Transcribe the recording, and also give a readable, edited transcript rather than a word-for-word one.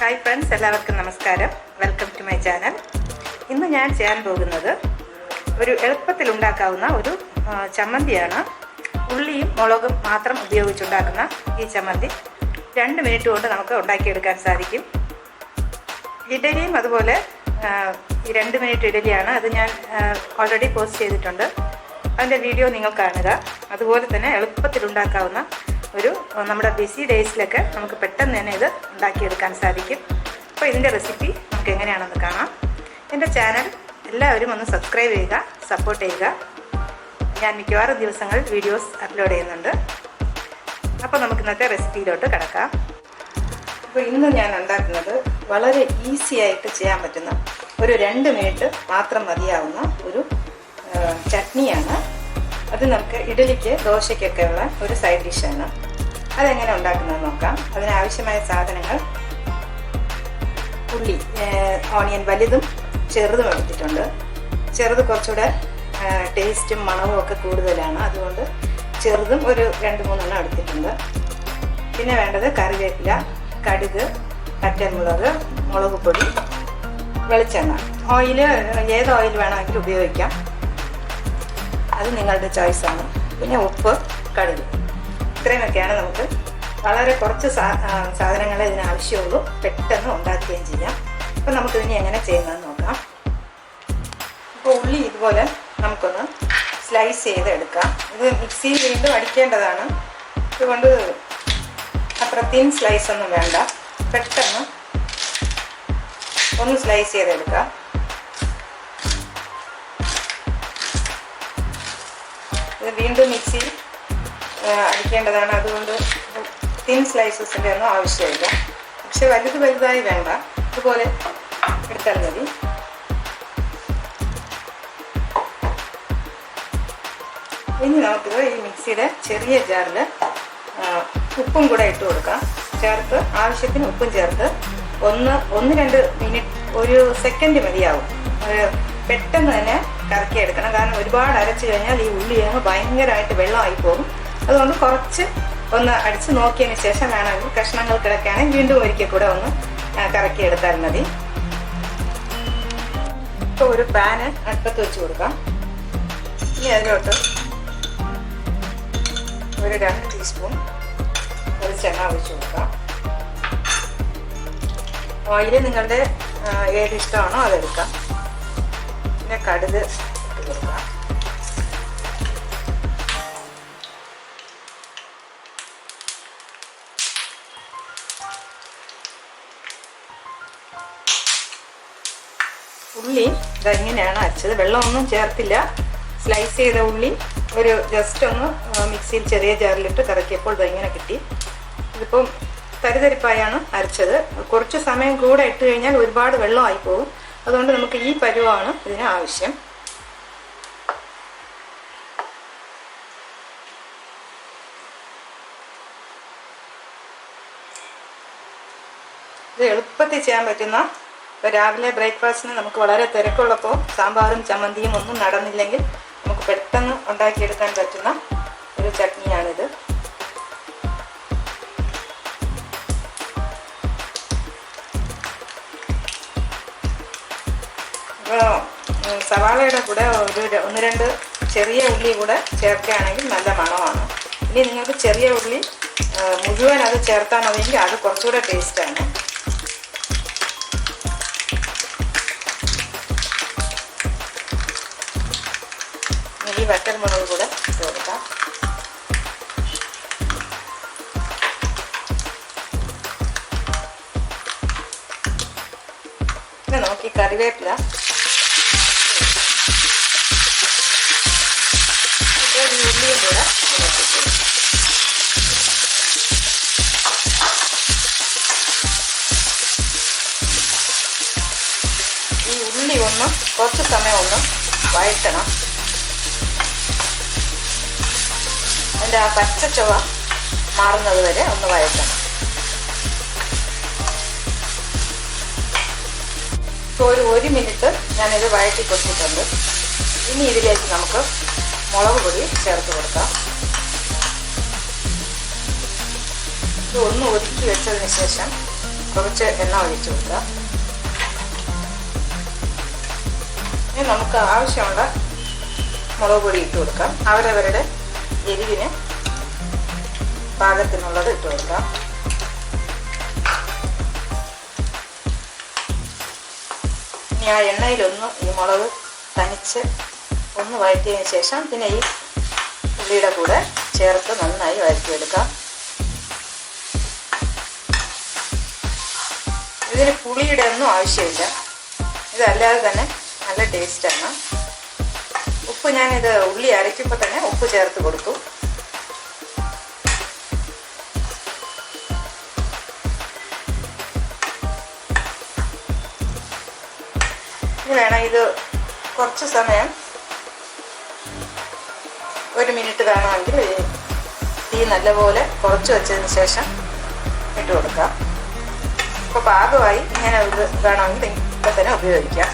Hi friends, എല്ലാവർക്കും നമസ്കാരം. Welcome to my channel. ഇന്ന് ഞാൻ ചെയ്യാൻ പോകുന്നത് ഒരു എളുപ്പത്തിൽ ഉണ്ടാക്കാവുന്ന ഒരു ചമ്മന്തിയാണ്. ഉള്ളിയും മുളകും മാത്രം ഉപയോഗിച്ചുണ്ടാക്കുന്ന ഈ ചമ്മന്തി 2 മിനിറ്റ് കൊണ്ട് നമുക്ക് ഉണ്ടാക്കിയെടുക്കാൻ സാധിക്കും. ഇഡലിയും അതുപോലെ ഈ 2 മിനിറ്റ് ഇഡലിയാണ്. അത് ഞാൻ ഓൾറെഡി പോസ്റ്റ് ചെയ്തിട്ടുണ്ട്. അതിൻ്റെ വീഡിയോ നിങ്ങൾ കാണുക. അതുപോലെ തന്നെ എളുപ്പത്തിൽ ഉണ്ടാക്കാവുന്ന ഒരു നമ്മുടെ ബിസി ഡേയ്സിലൊക്കെ നമുക്ക് പെട്ടെന്ന് തന്നെ ഇത് ഉണ്ടാക്കിയെടുക്കാൻ സാധിക്കും. അപ്പോൾ ഇതിൻ്റെ റെസിപ്പി നമുക്ക് എങ്ങനെയാണെന്ന് കാണാം. എൻ്റെ ചാനൽ എല്ലാവരും ഒന്ന് സബ്സ്ക്രൈബ് ചെയ്യുക, സപ്പോർട്ട് ചെയ്യുക. ഞാൻ മിക്കവാറും ദിവസങ്ങളിൽ വീഡിയോസ് അപ്ലോഡ് ചെയ്യുന്നുണ്ട്. അപ്പോൾ നമുക്ക് ഇന്നത്തെ റെസിപ്പിയിലോട്ട് കിടക്കാം. അപ്പോൾ ഇന്ന് ഞാൻ ഉണ്ടാക്കുന്നത് വളരെ ഈസി ആയിട്ട് ചെയ്യാൻ പറ്റുന്ന ഒരു 2 മിനിറ്റ് മാത്രം മതിയാവുന്ന ഒരു ചട്നിയാണ്. അത് നമുക്ക് ഇഡലിക്ക് ദോശയ്ക്കൊക്കെ ഉള്ള ഒരു സൈഡ് ഡിഷാണ്. അതെങ്ങനെ ഉണ്ടാക്കുന്നത് നോക്കാം. അതിനാവശ്യമായ സാധനങ്ങൾ: ഉള്ളി, ഓണിയൻ വലുതും ചെറുതും എടുത്തിട്ടുണ്ട്. ചെറുത് കുറച്ചുകൂടെ ടേസ്റ്റും മണവും ഒക്കെ കൂടുതലാണ്, അതുകൊണ്ട് ചെറുതും ഒരു 2-3 എടുത്തിട്ടുണ്ട്. പിന്നെ വേണ്ടത് കറിവേപ്പില, കടുക്, പച്ചമുളക്, മുളക് പൊടി, വെളിച്ചെണ്ണ. ഓയിൽ ഏത് ഓയിൽ വേണമെങ്കിലും ഉപയോഗിക്കാം, അത് നിങ്ങളുടെ ചോയ്സാണ്. പിന്നെ ഉപ്പ്, കടുക്, ഇത്രയുമൊക്കെയാണ്. നമുക്ക് വളരെ കുറച്ച് സാധനങ്ങളെ ഇതിന് ആവശ്യമുള്ളൂ. പെട്ടെന്ന് ഉണ്ടാക്കുകയും ചെയ്യാം. അപ്പം നമുക്കിതിനെ എങ്ങനെ ചെയ്യുന്നതെന്ന് നോക്കാം. ഇപ്പോൾ ഉള്ളി ഇതുപോലെ നമുക്കൊന്ന് സ്ലൈസ് ചെയ്ത് എടുക്കാം. ഇത് മിക്സിയിൽ വീണ്ടും അടിക്കേണ്ടതാണ്, അതുകൊണ്ട് അത്ര തിൻ സ്ലൈസ് ഒന്നും വേണ്ട. പെട്ടെന്ന് ഒന്ന് സ്ലൈസ് ചെയ്തെടുക്കാം. ഇത് വീണ്ടും മിക്സി അടിക്കേണ്ടതാണ്, അതുകൊണ്ട് തിൻ സ്ലൈസസിൻ്റെ ഒന്നും ആവശ്യമില്ല. പക്ഷെ വലുതായി വേണ്ട, ഇതുപോലെ എടുത്താൽ മതി. ഇനി നമുക്കിത് ഈ മിക്സിയുടെ ചെറിയ ജാറിൽ ഉപ്പും കൂടെ ഇട്ട് കൊടുക്കാം. ചേർത്ത് ആവശ്യത്തിന് ഉപ്പും ചേർത്ത് 1-2 മിനിറ്റ്, ഒരു സെക്കൻഡ് മതിയാവും. പെട്ടെന്ന് തന്നെ കറക്കിയെടുക്കണം. കാരണം ഒരുപാട് അരച്ചു കഴിഞ്ഞാൽ ഈ ഉള്ളി അങ്ങ് ഭയങ്കരമായിട്ട് വെള്ളമായി പോകും. അതുകൊണ്ട് കുറച്ച് ഒന്ന് അടിച്ച് നോക്കിയതിന് ശേഷം വേണമെങ്കിൽ കഷ്ണങ്ങൾ കിടക്കുകയാണെങ്കിൽ വീണ്ടും ഒരിക്കൽ കൂടെ ഒന്ന് കറക്കിയെടുത്താൽ മതി. ഇപ്പോൾ ഒരു പാന് അടുപ്പത്ത് വെച്ച് കൊടുക്കാം. ഇനി അതിലോട്ട് ഒരു 2 ടീസ്പൂൺ വെളിച്ചെണ്ണ ഒഴിച്ച് കൊടുക്കാം. ഓയിൽ നിങ്ങളുടെ ഏത് ഇഷ്ടമാണോ അതെടുക്കാം. പിന്നെ കടുക് ഇട്ട് കൊടുക്കാം. ഉള്ളി ഇതെങ്ങനെയാണ് അരച്ചത്, വെള്ളമൊന്നും ചേർത്തില്ല. സ്ലൈസ് ചെയ്ത ഉള്ളി ഒരു ജസ്റ്റ് ഒന്ന് മിക്സിയിൽ ചെറിയ ജാറിലിട്ട് കറക്കിയപ്പോൾ ഇതെങ്ങനെ കിട്ടി. ഇതിപ്പം തരിതരിപ്പായാണ് അരച്ചത്. കുറച്ച് സമയം കൂടെ ഇട്ട് കഴിഞ്ഞാൽ ഒരുപാട് വെള്ളമായി പോകും. അതുകൊണ്ട് നമുക്ക് ഈ പരുവമാണ് ഇതിന് ആവശ്യം. ഇത് എളുപ്പത്തിൽ ചെയ്യാൻ പറ്റുന്ന, ഇപ്പോൾ രാവിലെ ബ്രേക്ക്ഫാസ്റ്റിന് നമുക്ക് വളരെ തിരക്കുള്ളപ്പോൾ സാമ്പാറും ചമ്മന്തിയും ഒന്നും നടന്നില്ലെങ്കിൽ നമുക്ക് പെട്ടെന്ന് ഉണ്ടാക്കിയെടുക്കാൻ പറ്റുന്ന ഒരു ചട്നിയാണിത്. സവാളയുടെ കൂടെ ഒരു 1-2 ചെറിയ ഉള്ളി കൂടെ ചേർക്കുകയാണെങ്കിൽ നല്ല മണമാണ്. ഇനി നിങ്ങൾക്ക് ചെറിയ ഉള്ളി മുഴുവൻ അത് ചേർത്താൽ മതിയെങ്കിൽ അത് കുറച്ചുകൂടെ ടേസ്റ്റാണ്. ഈ വറ്റൽമുളക് കൂടെ ഇട്ട് കൊടുക്കാം. പിന്നെ നമുക്ക് ഈ കറിവേപ്പില, ഉള്ളിയും കൂടെ ഈ ഉള്ളി ഒന്ന് കുറച്ച് സമയം ഒന്ന് വഴറ്റണം. അതിൻ്റെ ആ പച്ച ചുവ മാറുന്നത് വരെ ഒന്ന് വഴറ്റണം. ഇപ്പോൾ ഒരു 1 മിനിറ്റ് ഞാനിത് വഴറ്റി കൊടുത്തിട്ടുണ്ട്. ഇനി ഇതിലേക്ക് നമുക്ക് മുളക് പൊടി ചേർത്ത് കൊടുക്കാം. ഇത് ഒന്ന് ഒതുക്കി വെച്ചതിന് ശേഷം കുറച്ച് എണ്ണ ഒഴിച്ചു കൊടുക്കുക. ഇനി നമുക്ക് ആവശ്യമുള്ള മുളക് പൊടി ഇട്ട് കൊടുക്കാം. അവരവരുടെ എരിവിന് പാകത്തിനുള്ളത് ഇട്ട് കൊടുക്കാം. ഇനി ആ എണ്ണയിലൊന്ന് ഈ മുളക് തനിച്ച് ഒന്ന് വഴറ്റിയതിന് ശേഷം പിന്നെ ഈ ഉള്ളിയുടെ കൂടെ ചേർത്ത് നന്നായി വഴറ്റിയെടുക്കാം. ഇതിന് പുളിയുടെ ഒന്നും ആവശ്യമില്ല. ഇതല്ലാതെ തന്നെ നല്ല ടേസ്റ്റാണ്. ഉപ്പ് ഞാനിത് ഉള്ളി അരയ്ക്കുമ്പോൾ തന്നെ ഉപ്പ് ചേർത്ത് കൊടുത്തു. ഇനി വേണം ഇത് കുറച്ച് സമയം, 1 മിനിറ്റ് വേണമെങ്കിൽ തീ നല്ലപോലെ കുറച്ച് വെച്ചതിന് ശേഷം ഇട്ട് കൊടുക്കാം. ഇപ്പോൾ പാകമായി. ഇങ്ങനെ ഇത് വേണമെങ്കിൽ ഇപ്പം തന്നെ ഉപയോഗിക്കാം.